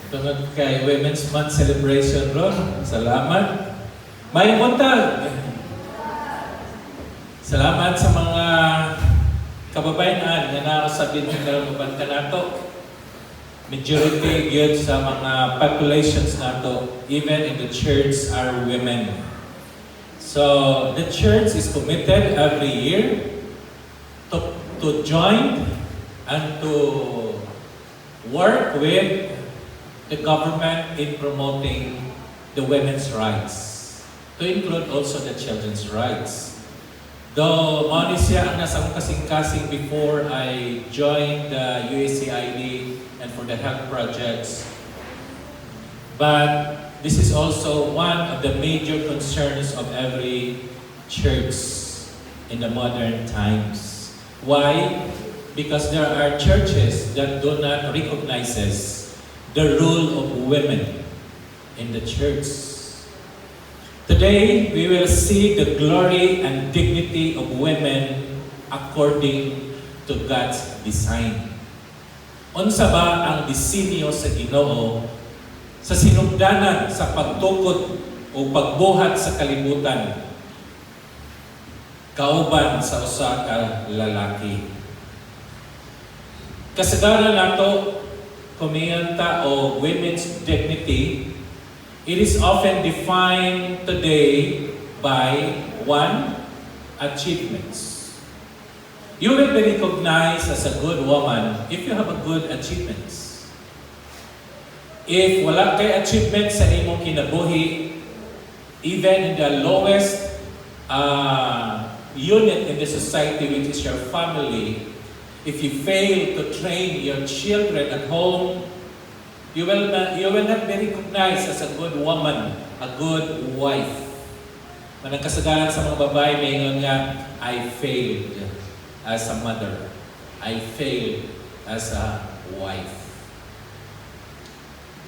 Tungod kay Women's Month celebration ron. Salamat. May buntag. Salamat sa mga kababayan nga nausabin ng dalawang nato. Majority yun sa mga populations nato, even in the church, are women. So the church is committed every year to join and to work with the government in promoting the women's rights, to include also the children's rights. Though mao ni siya ang nasa akong kasing-kasing before I joined the USAID and for the health projects. But this is also one of the major concerns of every church in the modern times. Why? Because there are churches that do not recognize the role of women in the church. Today, we will see the glory and dignity of women according to God's design. Unsa ba ang disenyo sa Ginoo sa sinugdanan sa pagtukod o pagbuhat sa kalibutan kauban sa usa ka lalaki? Kasagaran nato kumiyanta o women's dignity, it is often defined today by one, achievements. You will be recognized as a good woman if you have a good achievements. If wala kay achievements sa imong kinabuhi, even in the lowest unit in the society, which is your family, if you fail to train your children at home, you will not be recognized as a good woman, a good wife. Manang kasagaran sa mga babae, mayingon nga, I failed as a mother. I failed as a wife.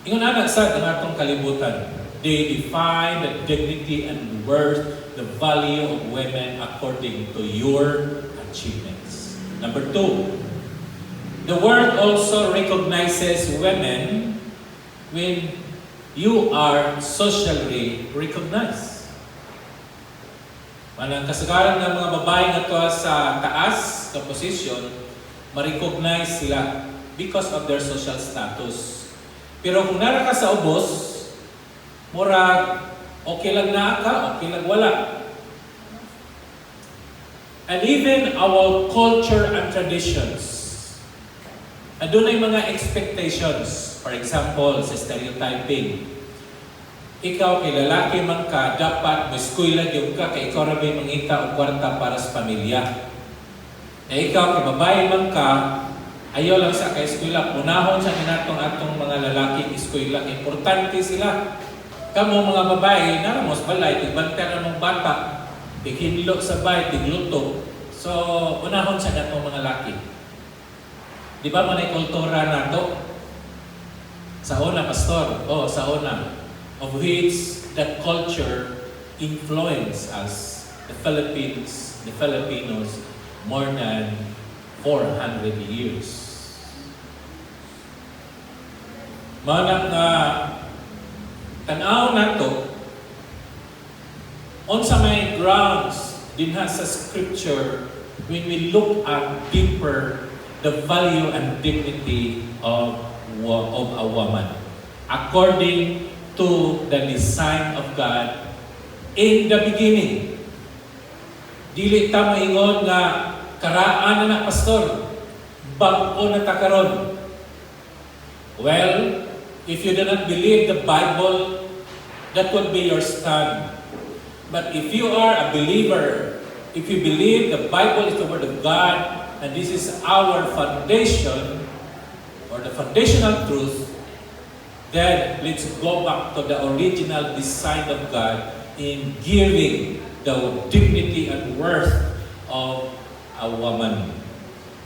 Ingon anak sa atong kalibutan, they define the dignity and worth, the value of women according to your achievements. Number two, the world also recognizes women when you are socially recognized. Manang kasagaran ng mga babae nga to sa taas na posisyon, ma-recognize sila because of their social status. Pero kung nara ka sa ubos, murag okay lang na ka, okay lang wala. And even our culture and traditions, adunay mga expectations. For example, sa stereotyping. Ikaw kay lalaki man ka, dapat maskwela gyud ka kay ikaw ra may mangita og kwarta para sa pamilya. E ikaw kay babae man ka, ayaw lang sa kay eskwela, unahon sa atong mga lalaki eskwela, importante sila. Kamo mga babae, naramos balay, tigbantayan ng bata, tighinlo sa bay, tigluto. So, unahon sa atong mga lalaki. Di ba manay kultura nato? Sa una, pastor, sa una, of which that culture influenced us, the Filipinos, more than 400 years. Manang tanaw nato, on sa may grounds dinha sa scripture, when we look at deeper the value and dignity of a woman according to the design of God in the beginning. Dili ta maingon nga karaan na pastor, bag-o na ta karon. Well, if you do not believe the Bible, that would be your stand. But if you are a believer, if you believe the Bible is the Word of God, and this is our foundation, or the foundational truth, then let's go back to the original design of God in giving the dignity and worth of a woman.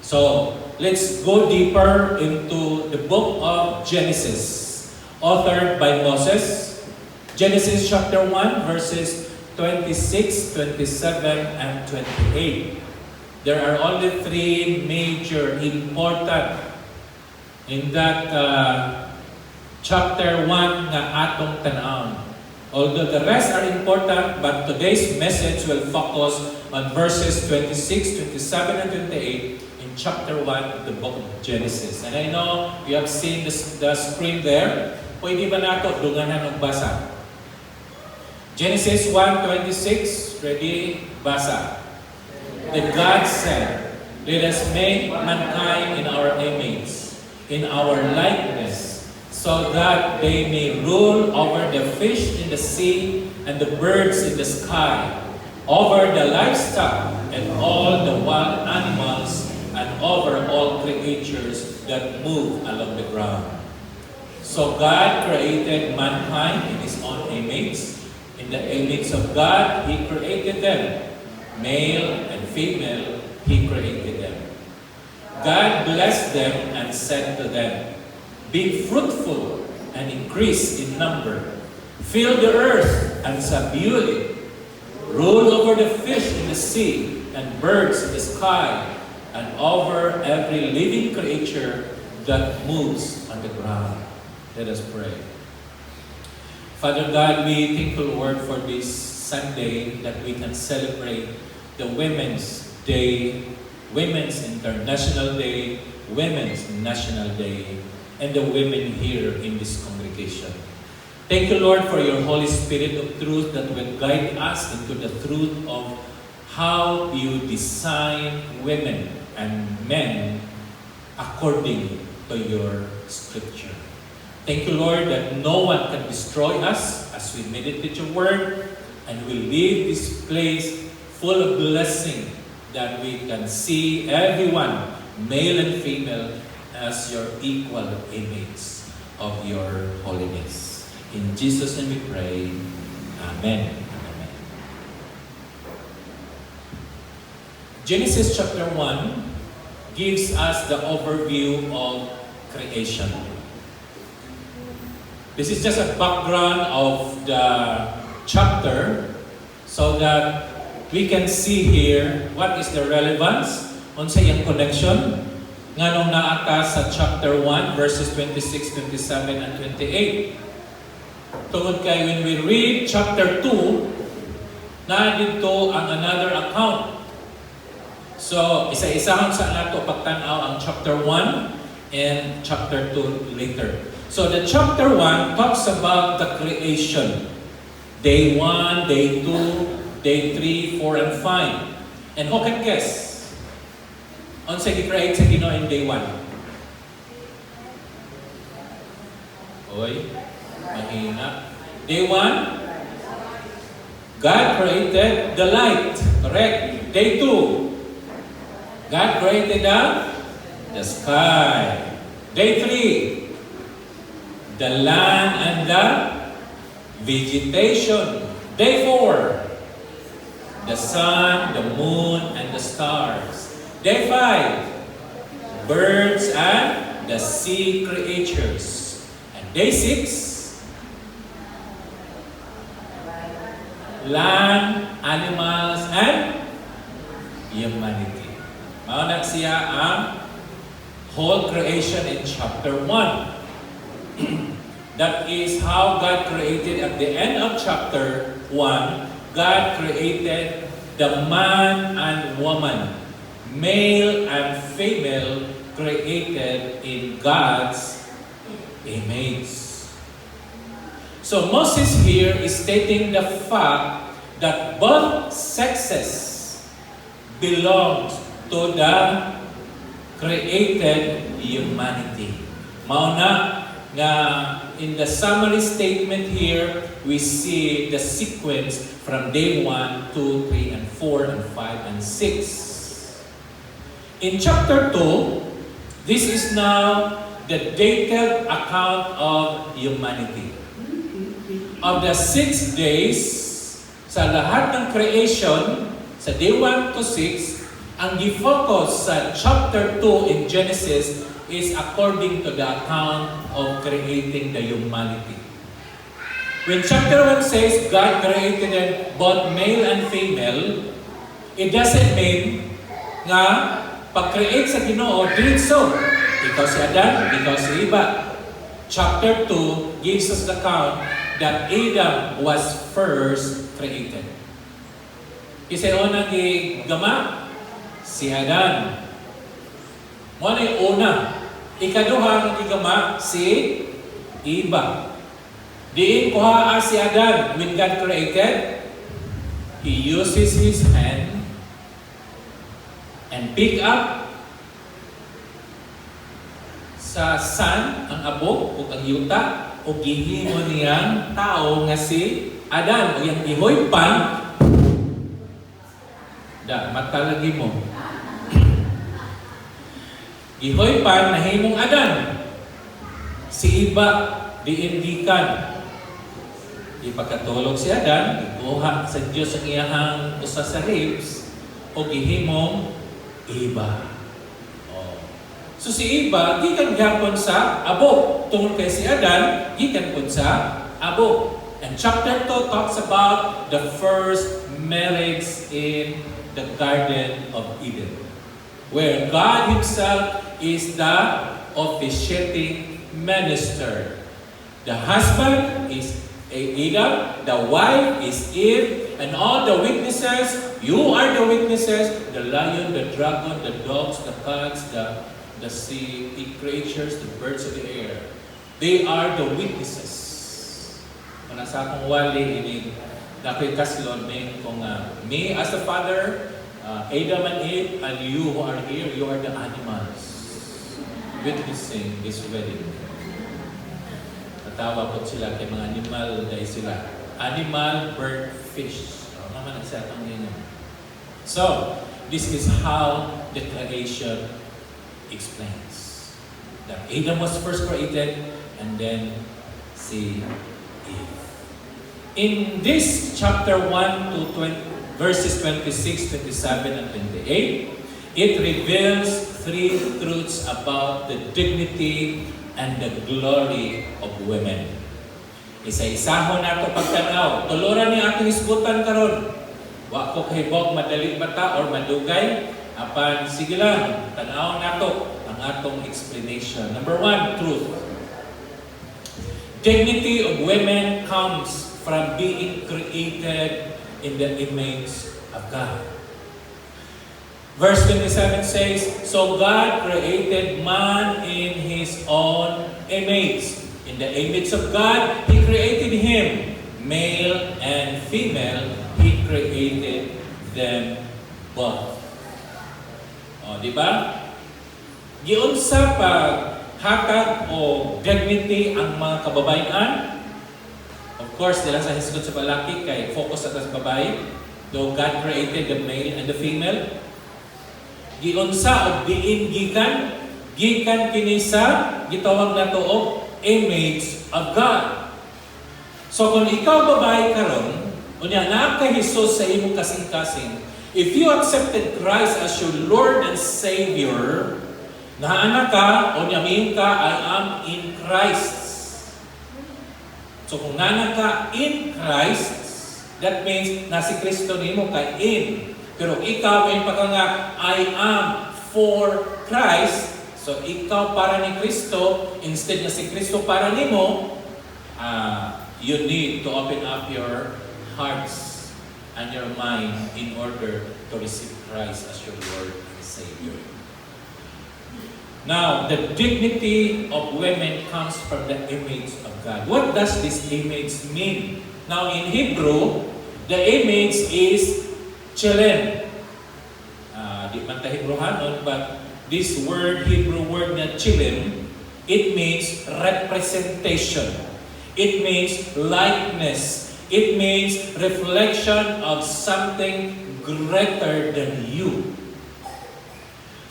So, let's go deeper into the book of Genesis, authored by Moses. Genesis chapter 1, verses 26, 27, and 28. There are only three major important in that chapter 1 nga atong tanawon. Although the rest are important, but today's message will focus on verses 26, 27, and 28 in chapter 1 of the book of Genesis. And I know you have seen the screen there. Pwede ba nato dunganan og basa? Genesis 1:26, ready? Basa. Then God said, "Let us make mankind in our image, in our likeness, so that they may rule over the fish in the sea and the birds in the sky, over the livestock and all the wild animals, and over all creatures that move along the ground." So God created mankind in His own image. In the image of God, He created them. Male and female, He created them. God blessed them and said to them, "Be fruitful and increase in number. Fill the earth and subdue it. Rule over the fish in the sea and birds in the sky and over every living creature that moves on the ground." Let us pray. Father God, we thank you, Lord, for this Sunday that we can celebrate the Women's Day, Women's International Day, Women's National Day, and the women here in this congregation. Thank you, Lord, for your Holy Spirit of truth that will guide us into the truth of how you design women and men according to your scripture. Thank you, Lord, that no one can destroy us as we meditate your word and we leave this place full of blessing that we can see everyone, male and female, as your equal image of your holiness. In Jesus' name we pray. Amen. Amen. Genesis chapter 1 gives us the overview of creation. This is just a background of the chapter so that we can see here what is the relevance on sa iyang connection nganong naata sa chapter 1 verses 26, 27, and 28. Tungod kay when we read chapter 2, na dito ang another account. So, isa-isahan sa nato pagtanaw ang chapter 1 and chapter 2 later. So the chapter 1 talks about the creation. Day 1, day 2, day 3, 4, and 5. And who can guess? On sa gi-create sa Ginoo in day 1? Oy, mahina. Day 1, God created the light. Correct. Day 2, God created the sky. Day 3, the land and the vegetation. Day 4, the sun, the moon, and the stars. Day 5, birds and the sea creatures. And day 6, land, animals, and humanity. Mauna siya ang whole creation in chapter 1. That is how God created at the end of chapter 1. God created the man and woman, male and female, created in God's image. So Moses here is stating the fact that both sexes belong to the created humanity. Mauna nga in the summary statement here, we see the sequence from day 1, 2, 3, and 4, and 5, and 6. In chapter 2, this is now the detailed account of humanity. Of the 6 days, sa lahat ng creation, sa day 1 to 6, ang gi-focus sa chapter 2 in Genesis is according to the account of creating the humanity. When chapter 1 says God created them both male and female, it doesn't mean nga pag-create sa Ginoo, did so. Ikaw si Adan, ikaw si Eva. chapter 2 gives us the account that Adam was first created. Isa una gigama si Adan. Mo na una. Ikaduha ang gigama si Eva. Diin kuha si Adan when God created. He uses his hand and pick up sa sun ang abo o ang yuta o gihimo niyang tao nga si Adan o yung ihoy pan da matalagi mo ihoy pan nahimong Adan si Iba diindikan ipagkatulog si Adan ikuha sa Diyos ang iyahang usa sa ribs o gihimong Iba. So si Iba, gikan gyapon sa abo. Tungod kay si Adan, gikan pud sa abo. And chapter 2 talks about the first marriage in the Garden of Eden, where God Himself is the officiating minister. The husband is Adam, the wife is Eve, and all the witnesses, you are the witnesses, the lion, the dragon, the dogs, the cats, the sea creatures, the birds of the air. They are the witnesses. Kung nasa akong wali, ini nakoy kaslon may kung me as the father, Adam and Eve, and you who are here, you are the animals witnessing this wedding. Natawa po sila kay mga animal dahil sila. Animal, bird, fish. Naman ang sa atong yun. So, this is how the creation explains that Adam was first created and then see Eve. In this chapter 1 to 20, verses 26, 27, and 28, it reveals three truths about the dignity and the glory of women. Isa-isahon nato pagtanaw. Tuluran ni atong isgutan karon. Wa ko kahibog madali bata or madugay. Apan sige lang, tanaw nato ang atong explanation. Number 1, truth. Dignity of women comes from being created in the image of God. Verse 27 says, so God created man in His own image. In the image of God, He created him. Male and female, He created them both. O, di ba? Giunsa pag hatag o dignity ang mga kababayan? Of course, dila sa hisgot sa balaki kay focus sa babae. Though God created the male and the female. Giunsa o diin gikan kini sa gitawag nato og image of God. So kung ikaw babae karon, unya naa kay Hesus sa imong kasing-kasing, if you accepted Christ as your Lord and Savior, naana ka unya miin ka I am in Christ. So kung naana ka in Christ, that means na si Kristo nimo ka in. Pero ikaw ay pagka nga, I am for Christ. So ikaw para ni Kristo, instead na si Kristo para nimo, you need to open up your hearts and your mind in order to receive Christ as your Lord and Savior. Now, the dignity of women comes from the image of God. What does this image mean? Now, in Hebrew, the image is Chilen. Di man ta Hebrewanon, but this word, Hebrew word na Chilen, it means representation. It means likeness. It means reflection of something greater than you.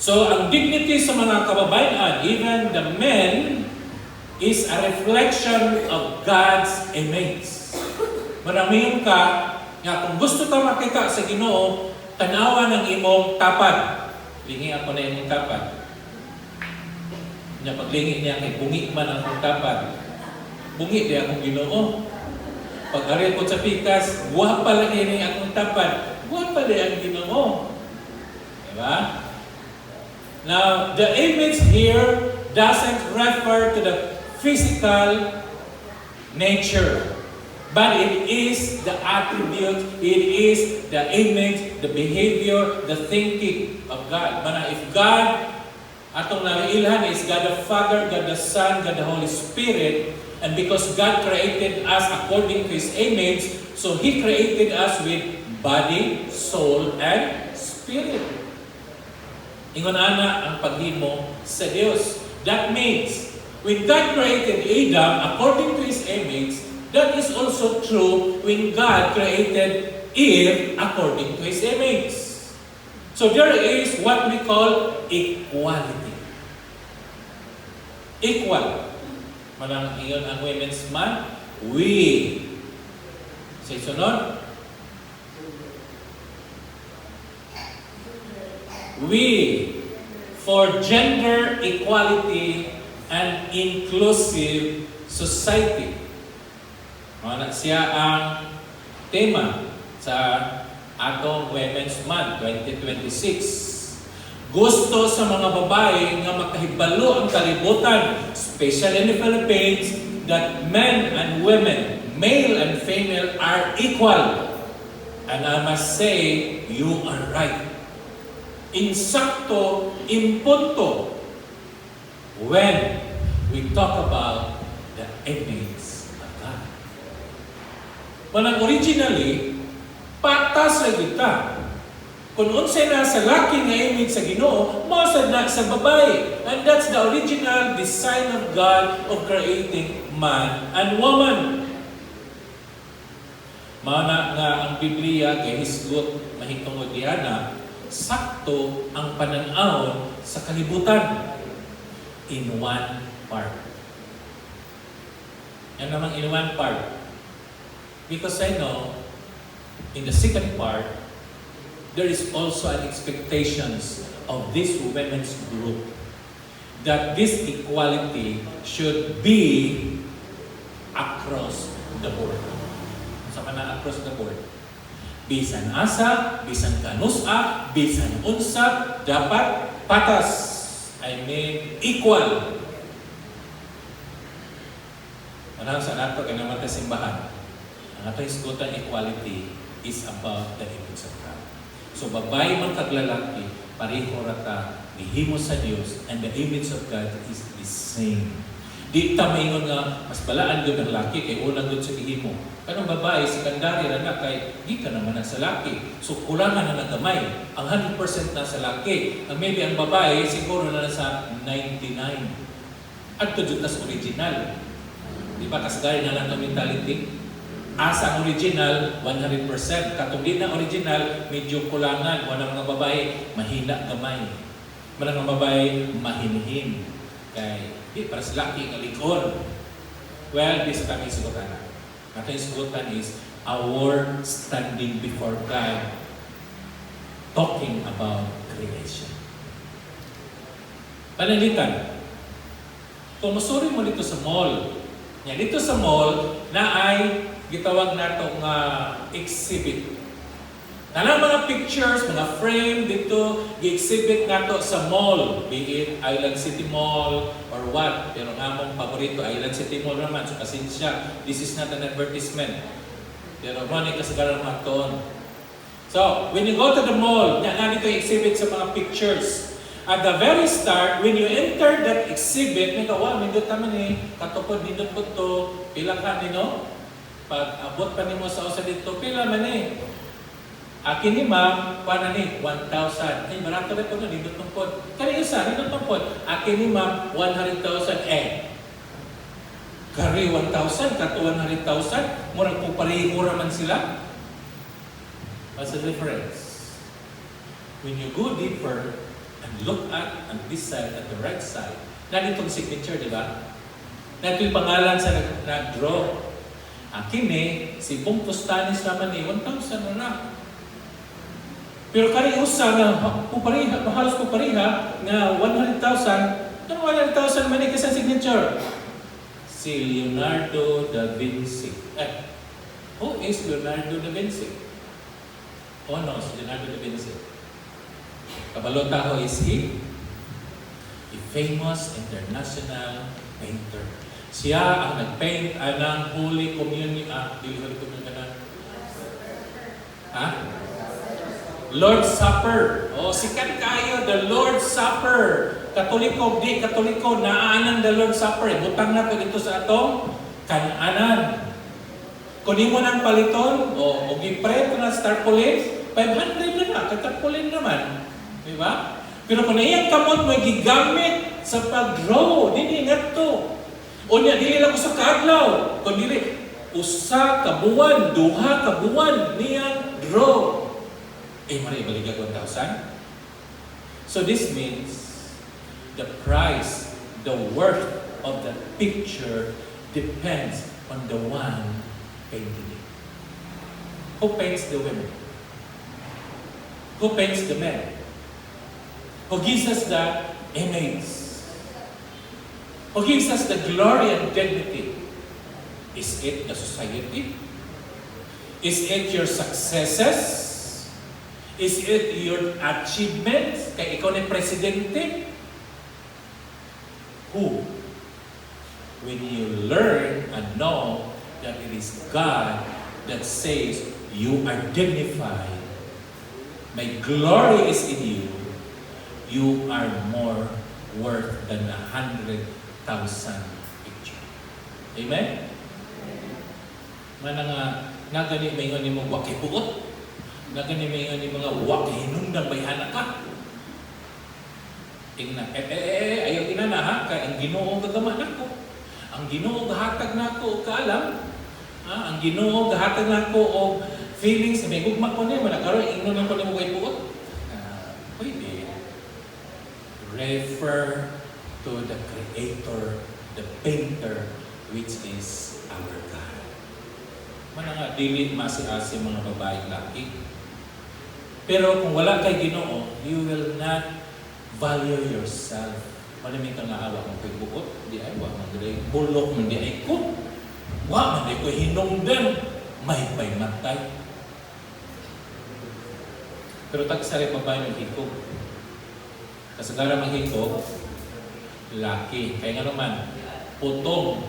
So, ang dignity sa mga kababayan, even the men, is a reflection of God's image. Maraming ka, nga kung gusto ka makita sa Ginoo, tanawan ng imong tapad. Lingi ako na imong tapad. Paglingi niya kay bungi man ang tapad. Bungi di akong Ginoo. Pag-ari ko sa pikas, guwapa lang ini akong tapad. Guwapa di ang Ginoo. Diba? Now, the image here doesn't refer to the physical nature. But it is the attribute, it is the image, the behavior, the thinking of God. Mana if God, atong nariilhan is God the Father, God the Son, God the Holy Spirit, and because God created us according to His image, so He created us with body, soul, and spirit. Ingon ana ang paghimo sa Dios. That means, when God created Adam according to His image, that is also true when God created Eve according to His image. So there is what we call equality. Equal. Manang iyon ang Women's Month. We. Say sunod. We for gender equality and inclusive society. Mana siya ang tema sa atong Women's Month 2026. Gusto sa mga babae nga makahibalo ang kalibutan, especially in the Philippines, that men and women, male and female, are equal. And I must say, you are right. Insakto, impunto, when we talk about the image of God. Manang originally, patas ra kita. Kung unsay na sa laki nga image sa Ginoo, masad na sa babae. And that's the original design of God of creating man and woman. Mana nga ang Biblia kay hisgot mahitungod diana, sakto ang pananaw sa kalibutan in one part. Yan namang in one part. Because I know, in the second part, there is also an expectations of this women's group that this equality should be across the board. Sama na across the board. Bisan asa, bisan kanusa, bisan unsa, dapat patas. I mean, equal. Anong sa nato kinaman ta simbahan? Ang ato isgutan equality is about the image of God. So babae man kag lalaki, pareho rata gihimo sa Dios, and the image of God is the same. Di ta maingon nga mas balaan gyud ang lalaki kay unang gyud sa gihimo. Kanang babae secondary ra na kay di ka naman na sa lalaki. So kulangan na nagamay. Ang 100% na sa lalaki. Ang maybe ang babae siguro na sa 99. At to jud tas original. Di ba kasgari na lang ang mentality? Asa ang original, 100%. Katong di na original, medyo kulangan. Wala mga babae, mahina gamay. Wala mga babae, mahinhin. Kaya, di, para sa laki, ngalikon. Well, di sa kami sugutan na. Ating sugutan is, our standing before God, talking about creation. Panalitan. Kung masuri mo dito sa mall, yan, dito sa mall, na ay gitawag nato nga exhibit. Nanang mga pictures, mga frame dito, gi-exhibit nato sa mall, be it Island City Mall or what. Pero nga mong paborito, Island City Mall naman, so pasensya, this is not an advertisement. Pero running kasagaran mga toon. So, when you go to the mall, nga dito exhibit sa mga pictures. At the very start, when you enter that exhibit, may kawa, mindot naman katupod nindot po to, pila ka nino? Pag abot pa nimo sa usa dito, pila man Akin ni ma'am, paano 1,000. Ay, barato na ito na, dito tungkod. Kari isa, dito tungkod. Akin ni ma'am, 100,000. Kari 1,000, kato 100,000. Murag po pareho man sila. What's the difference? When you go deeper and look at this side, at the right side, na ditong signature, di ba? Na ito yung pangalan sa nag-draw. Akin si Bong Pustanis naman 1,000 na. Pero kari usa na pupariha, halos pupariha na 100,000. Ano 100,000 man kasi signature? Si Leonardo da Vinci. Who is Leonardo da Vinci? Oh no, si Leonardo da Vinci. Kabalota ho is he? A famous international painter. Siya ang nag-paint ng Holy Communion. Holy Communion na. Ha? Lord's Supper. Sikat kayo, the Lord's Supper. Katoliko, di Katoliko, naaanan the Lord's Supper. Butang na to dito sa atong kananan. Kunin mo ng paliton, o gipreto na tarpaulin, 500 na katarpaulin naman. Di ba? Pero kung iyang kamot mo gigamit sa pag-draw, dili nga to. O niya, dili lang usa ka adlaw. Kung dili, usa ka buwan, duha ka buwan niyang draw. Mari ibalik 1,000. So this means the price, the worth of the picture depends on the one painting it. Who paints the women? Who paints the men? Who gives us the image? Who gives us the glory and dignity? Is it the society? Is it your successes? Is it your achievements? Kay ikaw ni presidente? Who? When you learn and know that it is God that says you are dignified, my glory is in you, you are more worth than 100,000 picture. Amen? Nga gani may nga ni mong wakay buot. Nga gani may nga ni mga wakay hinundang bayhana ka. Tingnan, ayaw inana ha, kaya ang Ginoo gagama nako. Ang Ginoo gahatag nako og kaalam. Ang Ginoo gahatag nako og feelings sa may gugma ko niya, karon ingnon lang ko ni mo kay buot. Pwede. Refer to the Creator, the Painter, which is our God. Nga dili masiasi mga babae laki. Pero kung wala kay Ginoo, you will not value yourself. Malamig kang naawa mo kay buot, di ay wa man dili bulok man di ay ko. Wa man di ko hinungdan, may matay. Pero tagsari babae ng hikog. Kasagaran ng hikog, laki. Kaya nga naman, putong.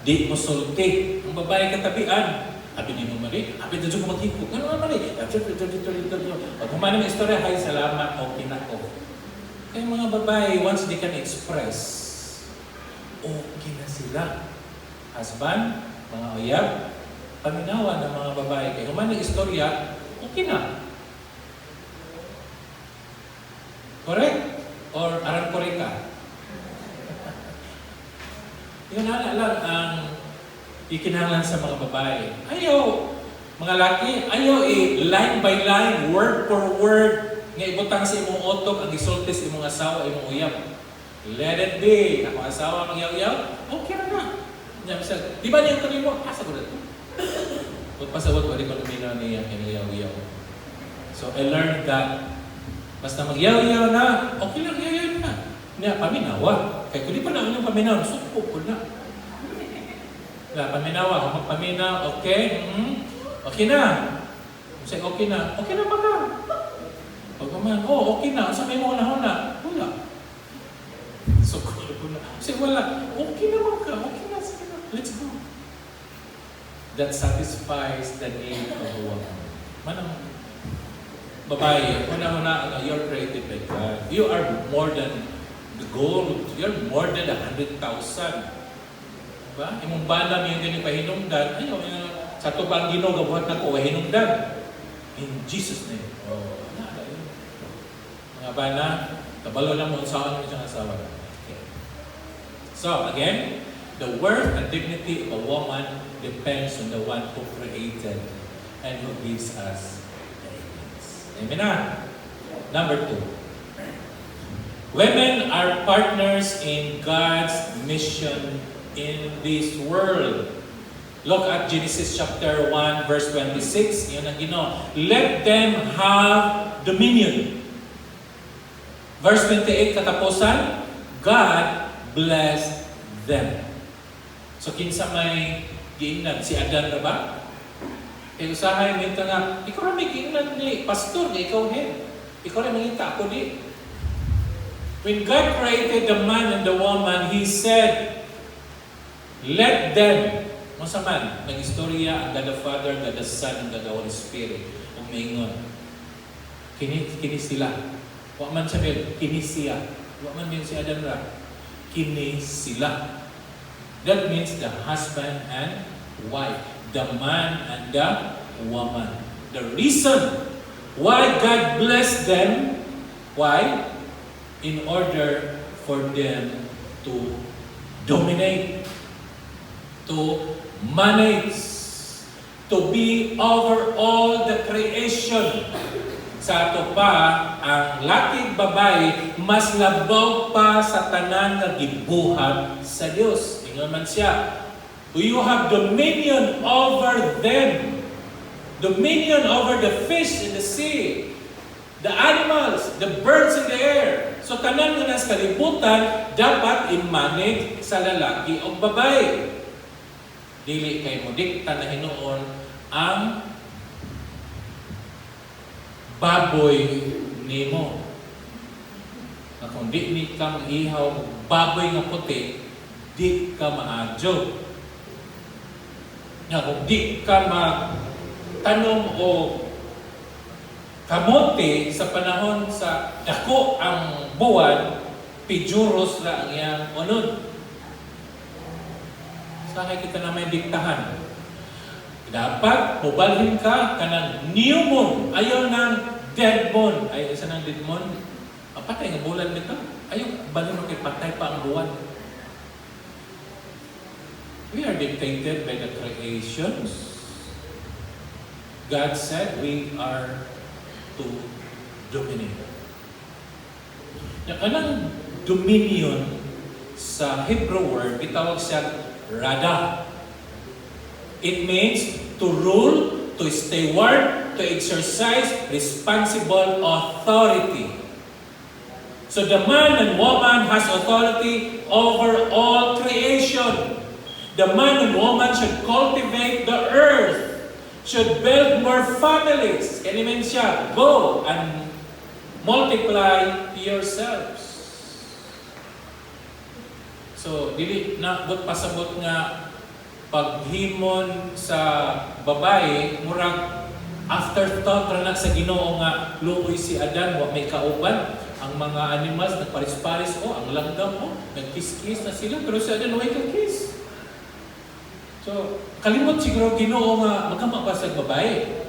Di mo sulti. Ang babae katabian. Habi di mo mali. Habi di mo maghikog. Ano nga mali? Pag humanang istorya, hay salamat, okay na ko. Kaya mga babae, once they can express, okay na sila. Husband, mga uyab, paminawa ng mga babae. Kaya humanang istorya, okay na. Correct? Or arang correct ka? Yun lang ang ikinahanglan sa mga babae. Ayaw, mga laki, ayaw line by line, word for word, nga ibutang sa imong otok, ang isulti sa imong asawa, imong uyab. Let it be. Ako asawa, magyaw-yaw, okay na. Di ba niya ito mo? Asa ko na ito? Pagpasawag ko, di ko lumina niya, kinayaw-yaw. So I learned that basta magyaw-yaw na, okay lang, yaw-yaw na. Niya, paminawa. Kaya kung di pa na yung paminawa, suko ko na. Paminawa, magpaminaw, okay? Okay na. Say, okay na. Okay na ba ka? Pagkaman, okay na. Sa may mga na. Wala. Suko ko na. Say, wala. Okay naman ka. Okay na. Sige na. Let's go. That satisfies the need of a woman. Manang babae, una-una, you're created by God. You are more than the gold. You're more than 100,000. Diba? Imong banam yung ganyan pahinungdan. Ayaw, sa ito pa ang Ginoo, gabuhat na ko, hinungdan. In Jesus' name. Nada yun. Mga bana, tabalo na mo ang saan mo siyang asawa. Okay. So, again, the worth and dignity of a woman depends on the one who created and who gives us the image. Amen na? Number 2. Women are partners in God's mission in this world. Look at Genesis chapter 1 verse 26. Yan ang Ginoo. Let them have dominion. Verse 28 katapusan, God blessed them. So kinsa may giingnan si Adan ra ba? Kaya usahay minta nga, ikaw ra may giingnan ni pastor, ikaw head. Ikaw ra mangita ako di. When God created the man and the woman, He said, Let them, masaman, nag-istorya ang God the Father, God the Son, and God the Holy Spirit. Umingon. Kini sila. Wa man sabi, kini siya. Wa man din si Adam ra. Kini sila. That means the husband and wife. The man and the woman. The reason why God blessed them, why? In order for them to dominate, to manage, to be over all the creation. Sa ato pa, ang laking babae, mas labaw pa sa tanan nga gibuhat sa Dios. Ingon man siya, you have dominion over them. Dominion over the fish in the sea, the animals, the birds in the air. So tanan nga nas kalibutan, dapat i-manage sa lalaki o babae. Dili kay mo dikta na hinuon ang baboy nimo. Na kung di ni ka mag-ihaw baboy nga puti, di ka maadyo. Na kung di ka magtanom o kamote sa panahon sa dako ang buwan, pijuros la ang iyang unod. Sakay kita na may diktahan. Dapat mubalhin ka kanang new moon, ayaw ng dead moon. Ay, isa ng dead moon, patay nga bulan nito. Ayaw, balhin mo kay patay pa ang buwan. We are dictated by the creations. God said we are to dominate. Yung kanang dominion sa Hebrew word, itawag siya rada. It means to rule, to steward, to exercise responsible authority. So the man and woman has authority over all creation. The man and woman should cultivate the earth, should build more families. Kaya naman siya, go and multiply yourselves. So, dili na pasabot nga paghimon sa babae, murag afterthought ra na sa Ginoo nga luoy si Adan, wa may kauban. Ang mga animals nagparis-paris, ang langgam, nagkiss-kiss na sila, pero si Adan way kiss. So, kalimot siguro Ginoo nga magkama pa sa babae.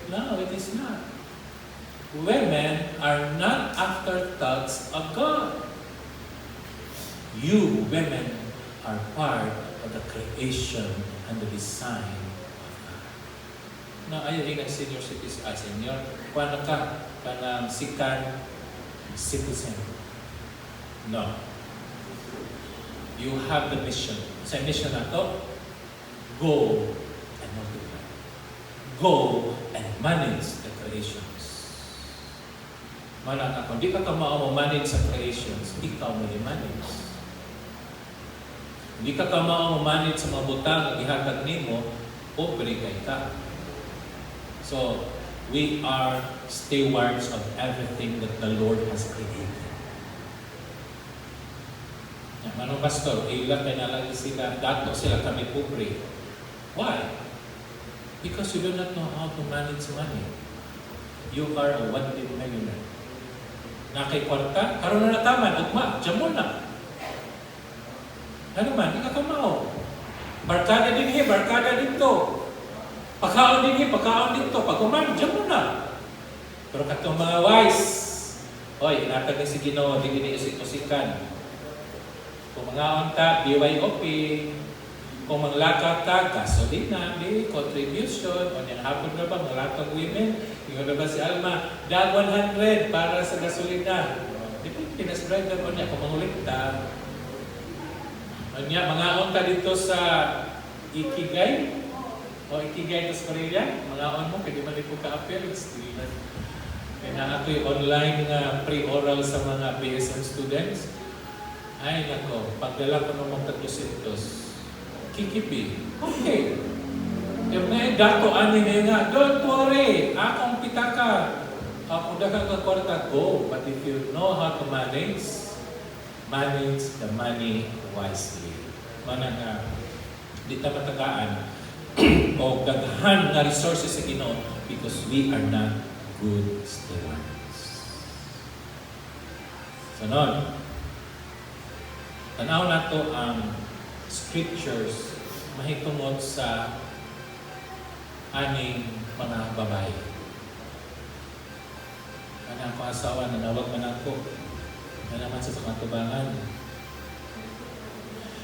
No, it is not. Women are not afterthoughts of God. You, women, are part of the creation and the design of God. Now, ayaw rin ang senior citizen, senior, paano ka ng sikan citizen? No. You have the mission. Sa mission na to, go and multiply. Go and manage the creations. Malang ako, di ka manage sa creations, ikaw mo i-manage. Hindi ka manage sa mga butang at ihatag nimo, pobre kay ka. So, we are stewards of everything that the Lord has created. Manong pastor, ilang kay nalagi sila, dato sila kami pobre. Why? Because you do not know how to manage money. You are a one-day millionaire. Nakay kwarta, karoon na nataman, ugma, dyan mo na. Ano man, ikakamao. Barkada din barkada dito. Pagkaon din pagkaon dito. Pag-uman, dyan mo na. Pero katong mga wise, oy, inatag ni si Ginoo, di gini-usik-usikan. Kung mga onta, BYOP. Kung manglakaw ka, gasolina, di, contribution. O niyang hapon na ba, manglakaw women. Tingnan na ba si Alma, dag 100 para sa gasolina. Di ba, pinas-drive na po niya, kung mangulikta. Anya, mga onta dito sa Ikigay o Ikigay sa Korea, mga on mo, kaya di man ito ka-appeal. Kaya na ito'y online nga pre-oral sa mga BSM students. Ay, nako, pagdala ko ng mga 200, kikipi. Okay. Yung na dato ani na nga, don't worry, akong pitaka. Ako dagang kakwarta, go. But if you know how to manage the money wisely. Mana nga, di ta matagaan o daghan nga resources sa Ginoo because we are not good stewards. Sunod, tanaw nato ang scriptures mahitungod sa aning mga babae. Kanang akong asawa, nanawag man ako na naman sa katubangan.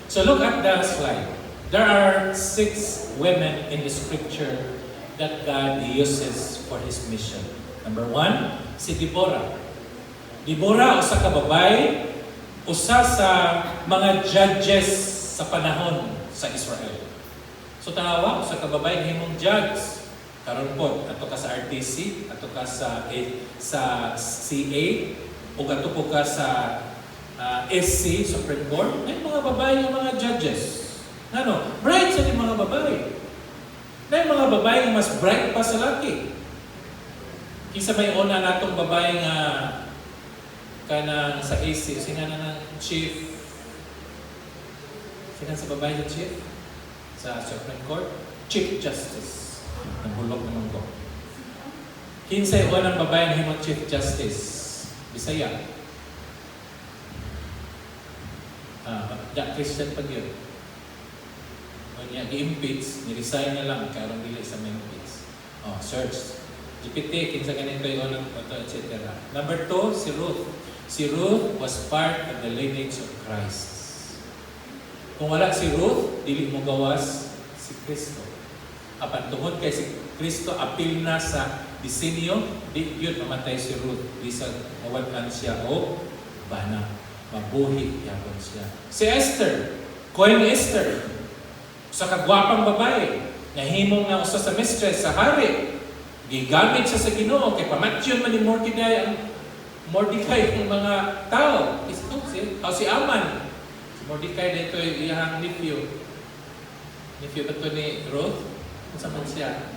So look at the slide. There are 6 women in the scripture that God uses for His mission. Number 1, si Deborah. Deborah, usa ka babae, usa sa mga judges sa panahon sa Israel. So tanawa, usa ka babae nga himong judge. Karon po, ato ka sa RTC, ato ka sa CA, o ato po ka sa SC, Supreme Court, ay mga babae ng mga judges. Ano? Bright sa mga babae. Na mga babae mas bright pa sa laki. Kisa may una natong babae nga kanang sa AC, sina na ng chief. Sina sa babae ng chief? Sa Supreme Court? Chief Justice. Naghulog naman ko. Kinsay unang babae ng himong Chief Justice? Bisaya. Christian pag yun. Kanya i-impeach, ni-resign na lang, karong dili sa ma-impeach. Search. GPT, kinsa ganito yung unang photo, etc. Number 2, si Ruth. Si Ruth was part of the lineage of Christ. Kung wala si Ruth, dili mo gawas si Kristo. Apan tungod kay si Kristo, apil na sa disenyo, di yun mamatay si Ruth. Bisag mawalan siya o bana. Mabuhi yapon siya. Si Esther, Queen Esther, sa kagwapang babae, nahimong nga usa sa mistress sa hari. Gigamit siya sa Ginoo kay pamatyon man ni Mordecai ang mga tao. Si Aman. Si Mordecai dito iyang nephew. Nephew ba ito ni Ruth? Sa man siya.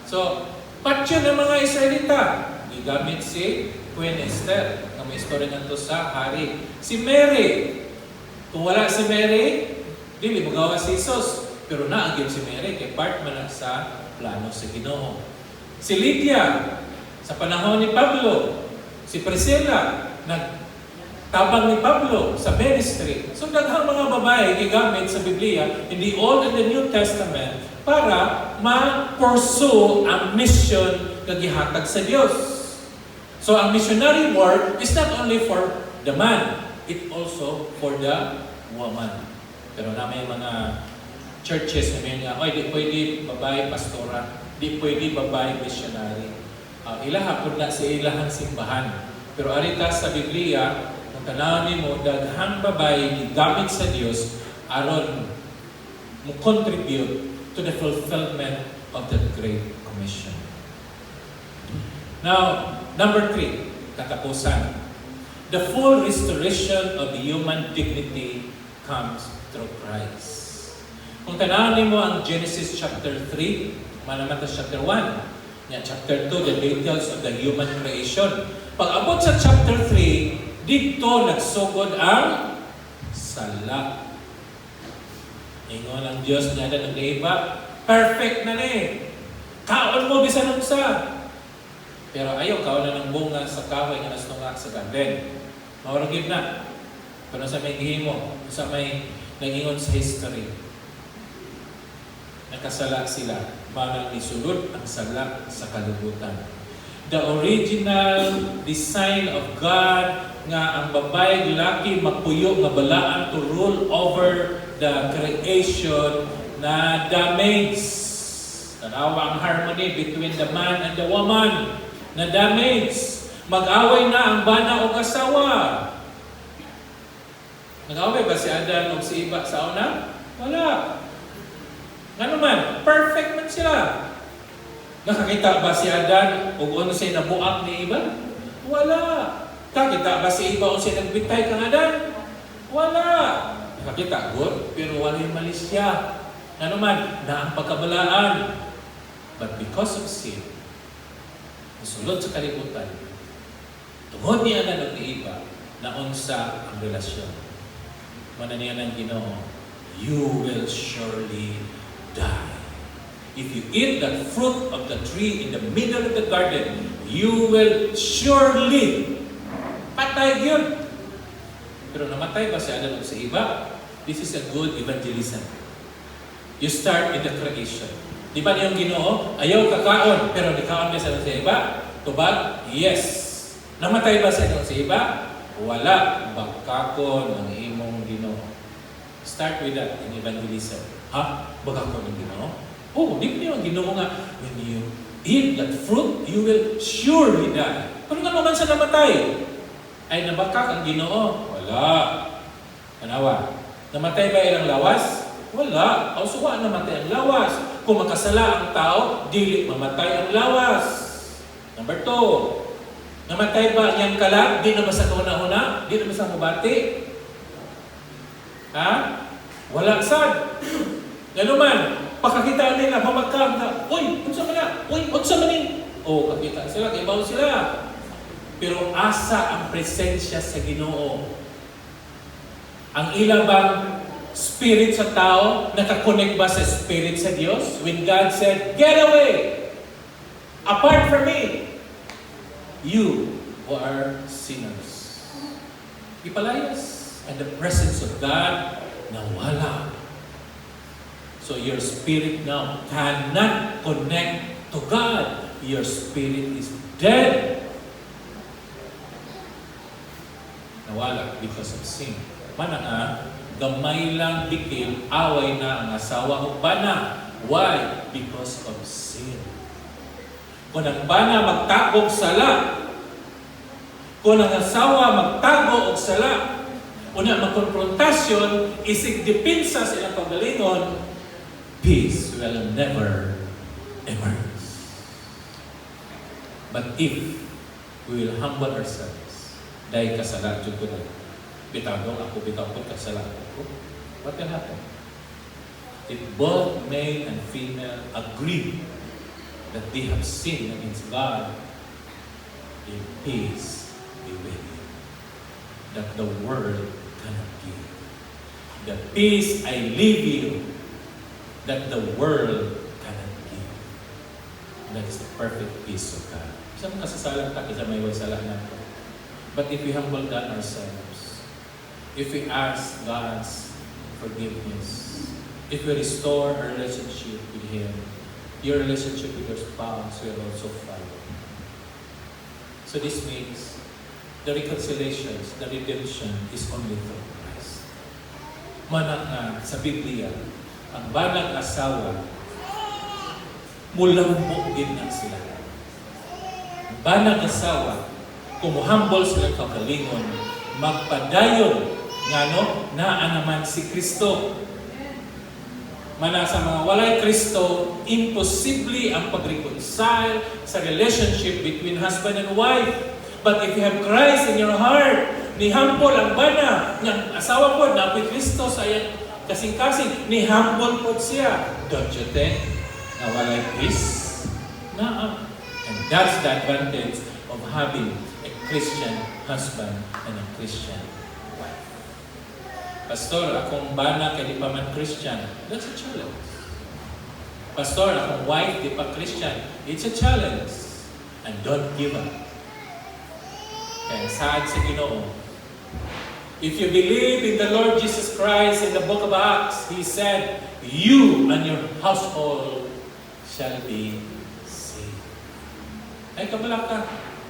So, patyon ng mga Israelita. Gigamit si Queen Esther. Na may istorya nito sa hari. Si Mary. Kung wala si Mary, dili magawa si Jesus. Pero naagib si Mary kay part man sa plano sa Ginoo. Si Lydia, sa panahon ni Pablo. Si Priscilla, nagtabang ni Pablo sa ministry. So daghang mga babae gigamit sa Biblia in the Old and the New Testament para ma-pursue ang mission na gihatag sa Dios. So ang missionary work is not only for the man, it also for the woman. Pero na may mga churches na may nga, di pwede babae pastora, di pwede babae missionary. Ilaha po na sa ilahang simbahan. Pero arita sa Biblia, kung tanawin mo, daghang babae gigamit sa Dios aron mo contribute to the fulfillment of the Great Commission. Now, number 3, katapusan. The full restoration of the human dignity comes through Christ. Kung tanawin mo ang Genesis chapter 3, Malamantas chapter 1, chapter 2, the details of the human creation. Pag abot sa chapter 3, dito nagsugod ang sala. Ingon ang Diyos niya na nag-iba, perfect na ni. Kaon mo bisan unsa. Pero ayaw kaon na ng bunga sa kahoy nga nasnunga sa garden. Mauragib na. Pero sa may gihimo, sa may nangingon sa history, nakasala sila. Manang isulod ang sala sa kalibutan. The original design of God nga ang babae laki magpuyo nga balaan to rule over the creation na damage. Tanawa ang harmony between the man and the woman na damage. Mag-away na ang bana o asawa. Nag-away ba si Adan o si Eva sa una? Wala. Nga naman, perfect man sila. Nakakita ba si Adan o ano siya nabuak ni Eva? Wala. Nakakita ba si Eva o siya nagbitay kang Adan? Wala. Nakakita, good, pero wala yung mali siya. Nga naman, na ang pagkabalaan. But because of sin, nasulod sa kalibutan, tungod ni Adan o ni Eva, naunsa ang relasyon. Mananiya ng Ginoo, you will surely die. If you eat that fruit of the tree in the middle of the garden, you will surely patay yun. Pero namatay ba si Adam o sa iba? This is a good evangelism. You start in the creation. Di ba niyong Ginoo? Ayaw kakaon, pero nikaon ba sa iba? Tubag? Yes. Namatay ba sa iba? Wala. Bagkakon ang imong Ginoo. Start with that in evangelism. Ha? Bagkakon ang Ginoo? Oh, di ba niyong Ginoo nga, when you eat that fruit, you will surely die. Pero nga naman sa namatay? Ay nabakak ang Ginoo? Wala. Kanawa? Namatay ba ilang lawas? Wala. O suwa namatay ang lawas. Kung makasala ang tao, dili mamatay ang lawas. Number 2. Namatay ba niyang kalag? Di na ba sa kauna-una? Di na ba sa mabati? Ha? Wala sad. Gano man, pakakita nila, mamagkam na, uy, unsa man na? Uy, unsa man ni? O, kakita sila, ibaw sila. Pero asa ang presensya sa Ginoo? Ang ilabang spirit sa tao, nakakonect ba sa spirit sa Diyos? When God said, get away! Apart from me! You who are sinners. Ipalayas. And the presence of God, nawala. So your spirit now cannot connect to God. Your spirit is dead. Nawala because of sin. Mana gamay lang bikin, away na ang asawa o bana. Why? Because of sin. Kung ang bana magtagog sala, kung ang asawa magtago og sala, una magkonfrontasyon, isig depensa sa ilang pagalingon, peace will never emerge. But if we will humble ourselves, dahil kasala, dyan ko na, bitagong ako, bitagong kasala ako, what can happen? If both male and female agree that they have sinned against God, in peace be with you, that the world cannot give. The peace I leave you, that the world cannot give. That is the perfect peace of God. Isang kasasalang ta, isa may wasala natin. But if we humble down ourselves, if we ask God's forgiveness, if we restore our relationship with Him, your relationship with your spouse will also follow. So this means the reconciliations, the redemption is only through Christ. Manang nga sa Biblia, ang banang asawa, mulambok din na sila. Banang asawa, kung humble sila kagalingon, magpadayon nga no, naa naman si Kristo. Mana sa mga walay Kristo, imposible ang pag-reconcile sa relationship between husband and wife. But if you have Christ in your heart, ni humble ang bana, niyang asawa po, na Kristo sa iyang kasing-kasing, ni humble po siya. Don't you think na walay peace? Na. And that's the advantage of having a Christian husband and a Christian wife. Pastor, akong bana kay di pa man Christian. That's a challenge. Pastor, akong wife di pa Christian. It's a challenge. And don't give up. Kaya saan sa Ginoo? If you believe in the Lord Jesus Christ in the book of Acts, He said, you and your household shall be saved. Ay, kabalak ka.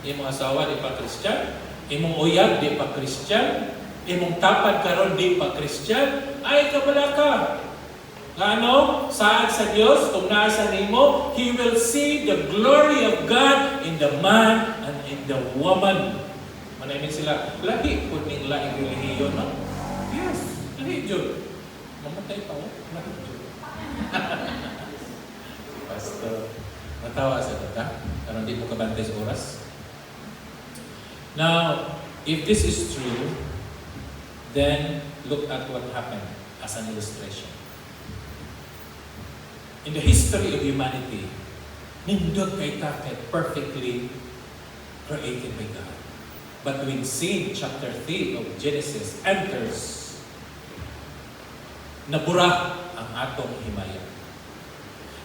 Imong asawa di pa Christian. Imong uyab di pa Christian. Imong tapad karon di pa Christian. Ay, kabala ka. Ano? Saan sa Diyos? Kung nasa nimo, He will see the glory of God in the man and in the woman. Manamin sila, lahi po ning laing relihiyon, no? Yes, lahi Diyon. Mamatay pa, lahi Diyon. Pastor, natawa sa kata, karon di mo kabantay sa oras. Now, if this is true, then look at what happened as an illustration. In the history of humanity, nindot kay takit perfectly created by God. But when sin, chapter 3 of Genesis enters, nabura ang atong himaya.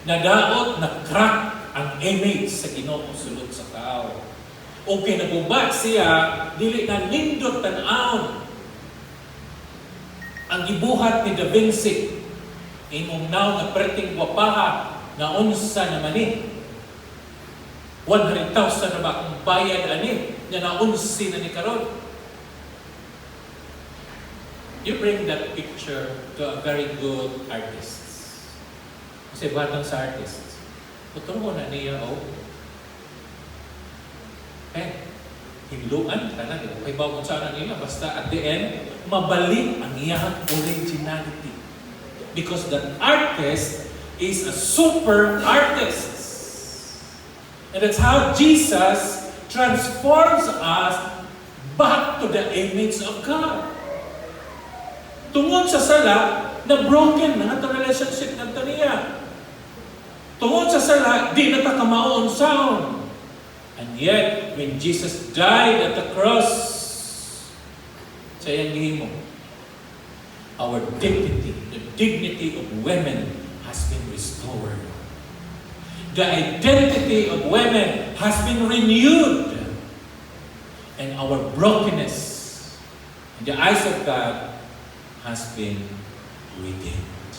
Nadaot, na-crack ang image sa Ginoo sulod sa tao. O kinagubat siya, dili na nindot tan-aon ang gibuhat ni Da Vinci. Imong now nga perting wapaha na unsa naman ni 100,000 na ba kung bayad ani na naunsi na ni karon. You bring that picture to a very good artist. Kasi batang sa artist, putungo na niya higluan ka na, kay bawang sana nila, basta at the end, mabalik ang iyang originality. Because that artist is a super artist. And that's how Jesus transforms us back to the image of God. Tungod sa sala, na broken na ito relationship na ito niya. Tungod sa sala, di na ta kamaon sound. And yet, when Jesus died at the cross, sa iyang gihimo, our dignity, the dignity of women has been restored. The identity of women has been renewed. And our brokenness in the eyes of God has been redeemed.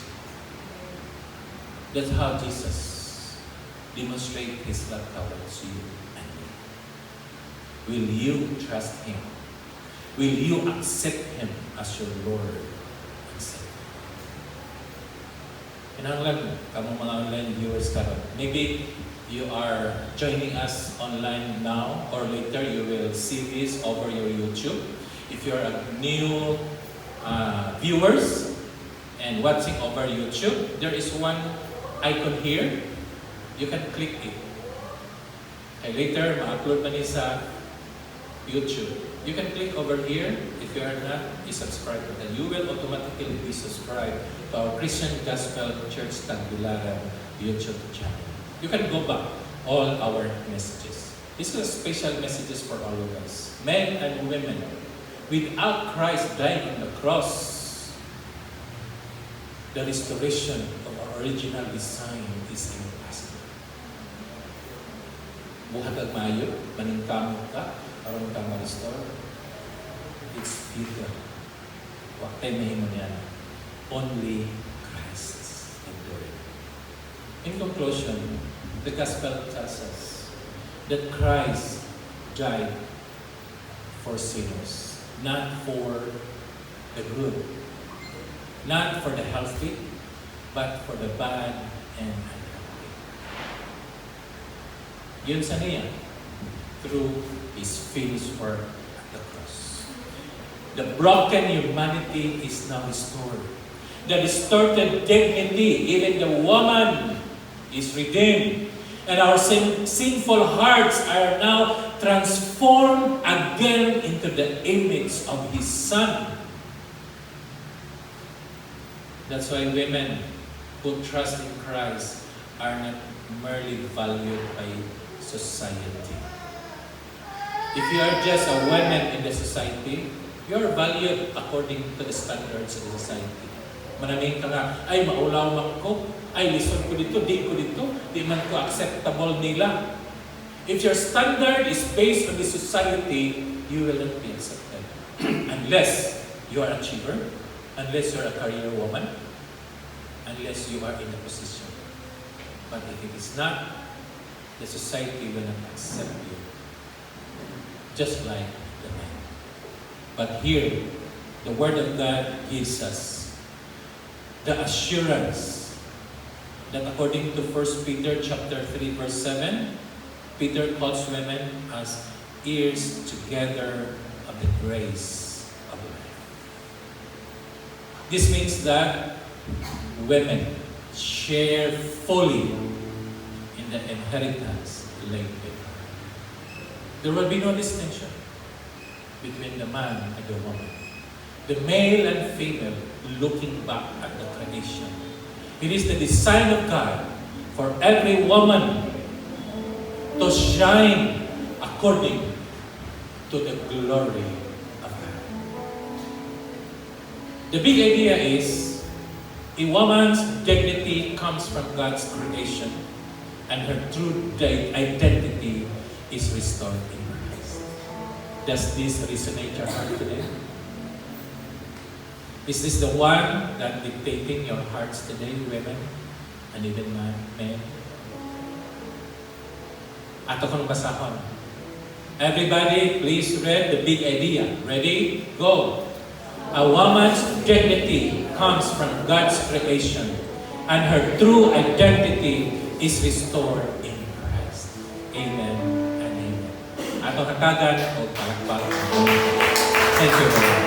That's how Jesus demonstrates His love towards you and me. Will you trust Him? Will you accept Him as your Lord and Savior? Kinahanglan kamong mga online viewers karon. Maybe you are joining us online now or later you will see this over your YouTube. If you are a new viewers and watching over YouTube, there is one icon here. You can click it. Okay, later, ma-upload na niya sa YouTube. You can click over here. If you are not a subscriber, then you will automatically be subscribed to our Christian Gospel Church Tagbilaran YouTube channel. You can go back all our messages. This is special messages for all of us, men and women. Without Christ dying on the cross, the restoration of our original design is impossible. Buhat ang mayo, maningkamot ka, aron kang ma-restore. It's futile. Huwag tayo mahimo niyan. Only Christ can do it. In conclusion, the gospel tells us that Christ died for sinners. Not for the good, not for the healthy, but for the bad and unhealthy. Yun sa niya, through His finished work at the cross. The broken humanity is now restored. The distorted dignity, even the woman, is redeemed. And our sinful hearts are now transformed again into the image of His Son. That's why women who trust in Christ are not merely valued by society. If you are just a woman in the society, you are valued according to the standards of the society. Manaming ka nga, ay maulaw man ko, ay listen ko dito, di man ko acceptable nila. If your standard is based on the society, you will not be accepted. Unless you are an achiever, unless you are a career woman, unless you are in a position. But if it is not, the society will not accept you. Just like the man. But here, the Word of God gives us the assurance that according to 1 Peter chapter 3 verse 7, Peter calls women as heirs together of the grace of life. This means that women share fully in the inheritance laid with her. There will be no distinction between the man and the woman. The male and female looking back at the tradition. It is the design of God for every woman to shine according to the glory of God. The big idea is A woman's dignity comes from God's creation, and her true identity is restored in Christ. Does this resonate your heart today? Is this the one that dictating your hearts today, women, and even men? Ato kong basahon. Everybody, please read the big idea. Ready? Go. A woman's dignity comes from God's creation, and her true identity is restored in Christ. Amen and amen. Atong hatagan o palakpak. Thank you, Lord.